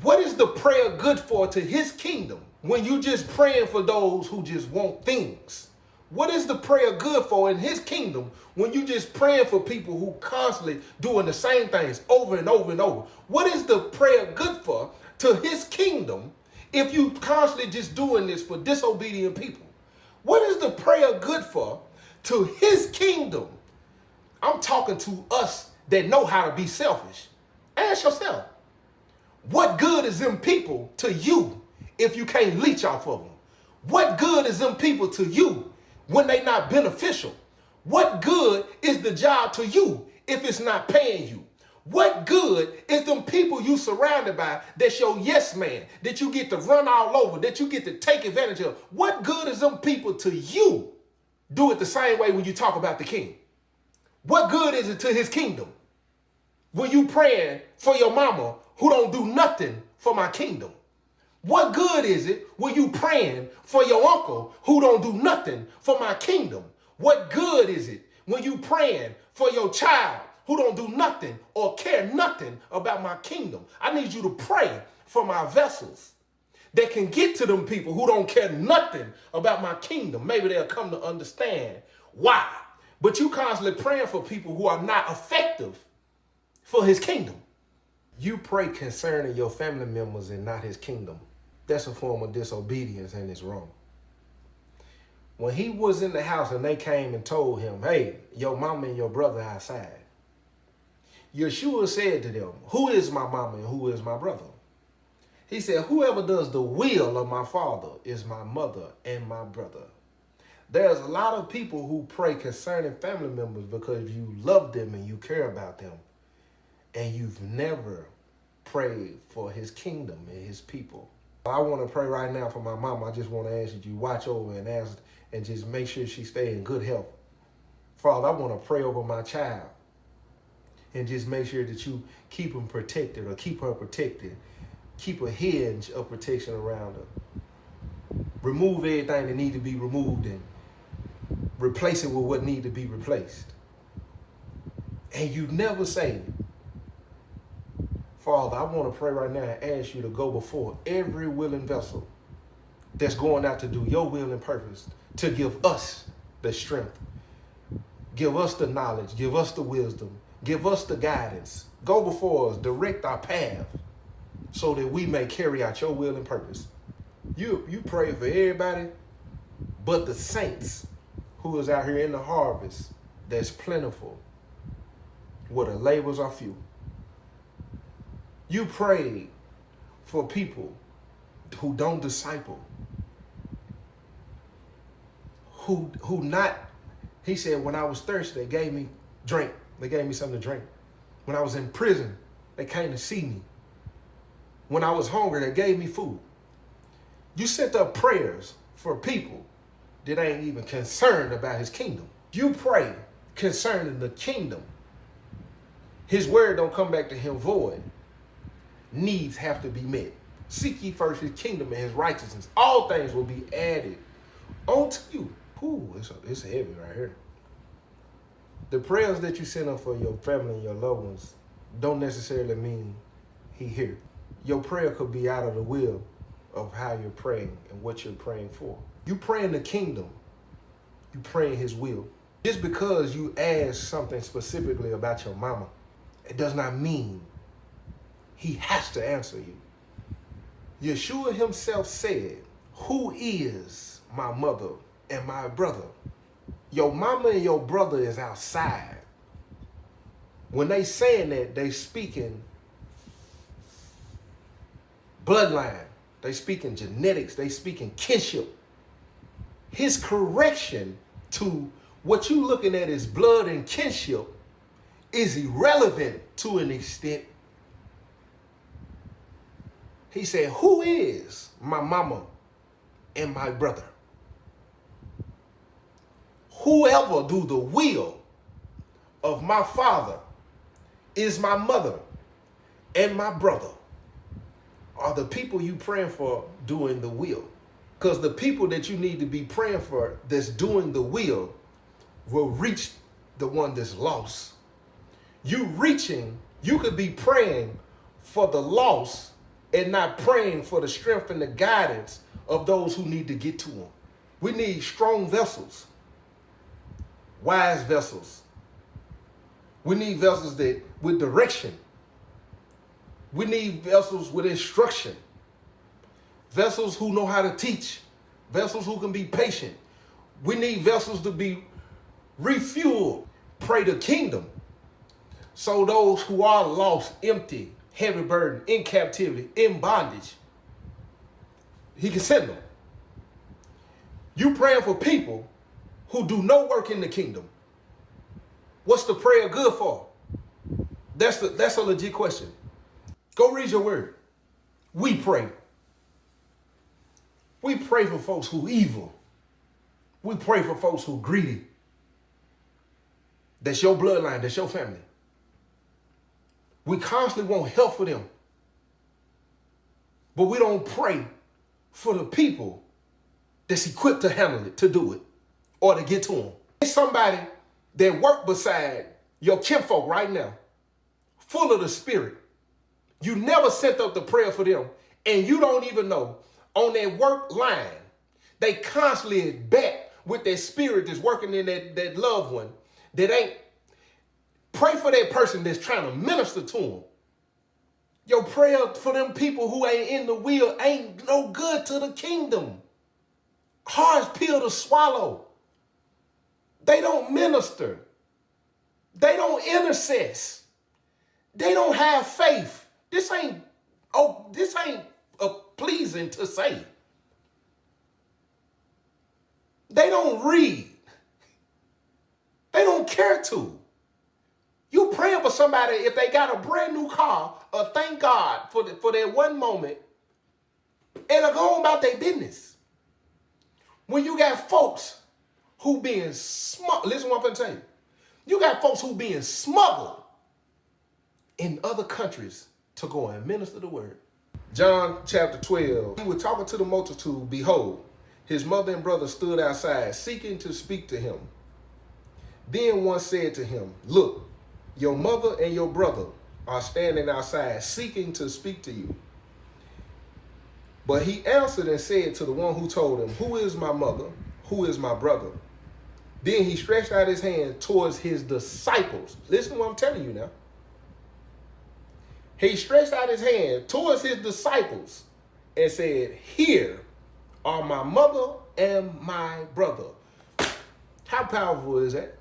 What is the prayer good for to his kingdom when you just praying for those who just want things? What is the prayer good for in his kingdom when you just praying for people who constantly doing the same things over and over and over? What is the prayer good for to his kingdom if you constantly just doing this for disobedient people? What is the prayer good for to his kingdom? I'm talking to us that know how to be selfish. Ask yourself, what good is them people to you if you can't leech off of them? What good is them people to you when they not beneficial? What good is the job to you if it's not paying you? What good is them people you surrounded by that's your yes man, that you get to run all over, that you get to take advantage of? What good is them people to you? Do it the same way when you talk about the king. What good is it to his kingdom when you praying for your mama who don't do nothing for my kingdom? What good is it when you praying for your uncle who don't do nothing for my kingdom? What good is it when you praying for your child who don't do nothing or care nothing about my kingdom? I need you to pray for my vessels that can get to them people who don't care nothing about my kingdom. Maybe they'll come to understand why. But you constantly praying for people who are not effective for his kingdom. You pray concerning your family members and not his kingdom. That's a form of disobedience and it's wrong. When he was in the house and they came and told him, hey, your mama and your brother outside, Yeshua said to them, who is my mama and who is my brother? He said, whoever does the will of my father is my mother and my brother. There's a lot of people who pray concerning family members because you love them and you care about them. And you've never prayed for his kingdom and his people. I want to pray right now for my mama. I just want to ask that you watch over and ask and just make sure she stay in good health. Father, I want to pray over my child and just make sure that you keep him protected or keep her protected. Keep a hedge of protection around her. Remove everything that needs to be removed and replace it with what needs to be replaced. And you never say, Father, I want to pray right now and ask you to go before every willing vessel that's going out to do your will and purpose, to give us the strength, give us the knowledge, give us the wisdom, give us the guidance. Go before us, direct our path so that we may carry out your will and purpose. You pray for everybody but the saints who is out here in the harvest that's plentiful, where the labors are few. You prayed for people who don't disciple, who not, he said, when I was thirsty, they gave me drink. They gave me something to drink. When I was in prison, they came to see me. When I was hungry, they gave me food. You sent up prayers for people that ain't even concerned about his kingdom. You pray concerning the kingdom. His word don't come back to him void. Needs have to be met. Seek ye first his kingdom and his righteousness. All things will be added unto you. Ooh, it's heavy right here. The prayers that you send up for your family and your loved ones don't necessarily mean he here. Your prayer could be out of the will of how you're praying and what you're praying for. You pray in the kingdom. You pray in his will. Just because you ask something specifically about your mama, it does not mean he has to answer you. Yeshua himself said, who is my mother and my brother? Your mama and your brother is outside. When they saying that, they speaking bloodline. They speaking genetics. They speaking kinship. His correction to what you looking at as blood and kinship is irrelevant to an extent. He said, who is my mama and my brother? Whoever do the will of my father is my mother and my brother. Are the people you praying for doing the will? Because the people that you need to be praying for that's doing the will reach the one that's lost. You reaching, you could be praying for the lost and not praying for the strength and the guidance of those who need to get to him. We need strong vessels, wise vessels. We need vessels that with direction. We need vessels with instruction. Vessels who know how to teach. Vessels who can be patient. We need vessels to be refueled. Pray the kingdom. So those who are lost, empty, heavy burden, in captivity, in bondage, he can send them. You praying for people who do no work in the kingdom. What's the prayer good for? That's a legit question. Go read your word. We pray. We pray for folks who evil. We pray for folks who greedy. That's your bloodline. That's your family. We constantly want help for them. But we don't pray for the people that's equipped to handle it, to do it, or to get to them. It's somebody that work beside your kinfolk right now, full of the spirit. You never sent up the prayer for them, and you don't even know on that work line, they constantly back with that spirit that's working in that loved one that ain't. Pray for that person that's trying to minister to them. Your prayer for them people who ain't in the will ain't no good to the kingdom. Hard pill to swallow. They don't minister. They don't intercess. They don't have faith. This ain't pleasing to say. They don't read. They don't care to. You praying for somebody if they got a brand new car, thank God for that one moment, and are going about their business. When you got folks who being smuggled, listen what I'm going to tell you. You got folks who being smuggled in other countries to go and minister the word. John chapter 12, he was talking to the multitude. Behold, his mother and brother stood outside, seeking to speak to him. Then one said to him, look, your mother and your brother are standing outside, seeking to speak to you. But he answered and said to the one who told him, who is my mother? Who is my brother? Then he stretched out his hand towards his disciples. Listen to what I'm telling you now. He stretched out his hand towards his disciples and said, here are my mother and my brother. How powerful is that?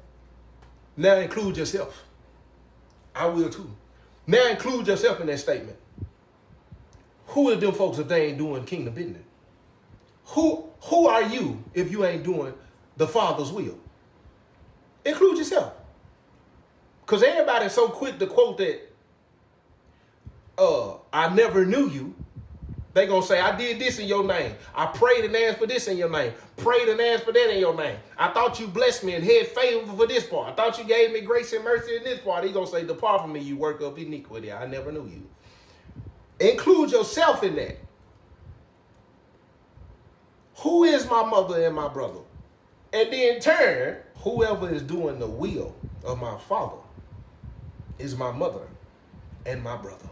Now include yourself. I will too. Now include yourself in that statement. Who is them folks if they ain't doing kingdom business? Who are you if you ain't doing the Father's will? Include yourself. Because everybody's so quick to quote that, I never knew you. They gonna say, I did this in your name. I prayed and asked for this in your name. Prayed and asked for that in your name. I thought you blessed me and had favor for this part. I thought you gave me grace and mercy in this part. He gonna say, depart from me, you work of iniquity. I never knew you. Include yourself in that. Who is my mother and my brother? And then in turn, whoever is doing the will of my Father is my mother and my brother.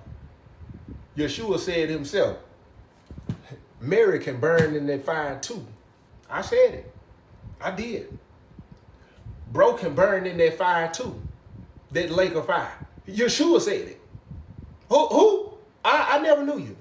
Yeshua said himself, Mary can burn in that fire too. I said it. I did. Bro can burn in that fire too. That lake of fire. Yeshua said it. Who? I never knew you.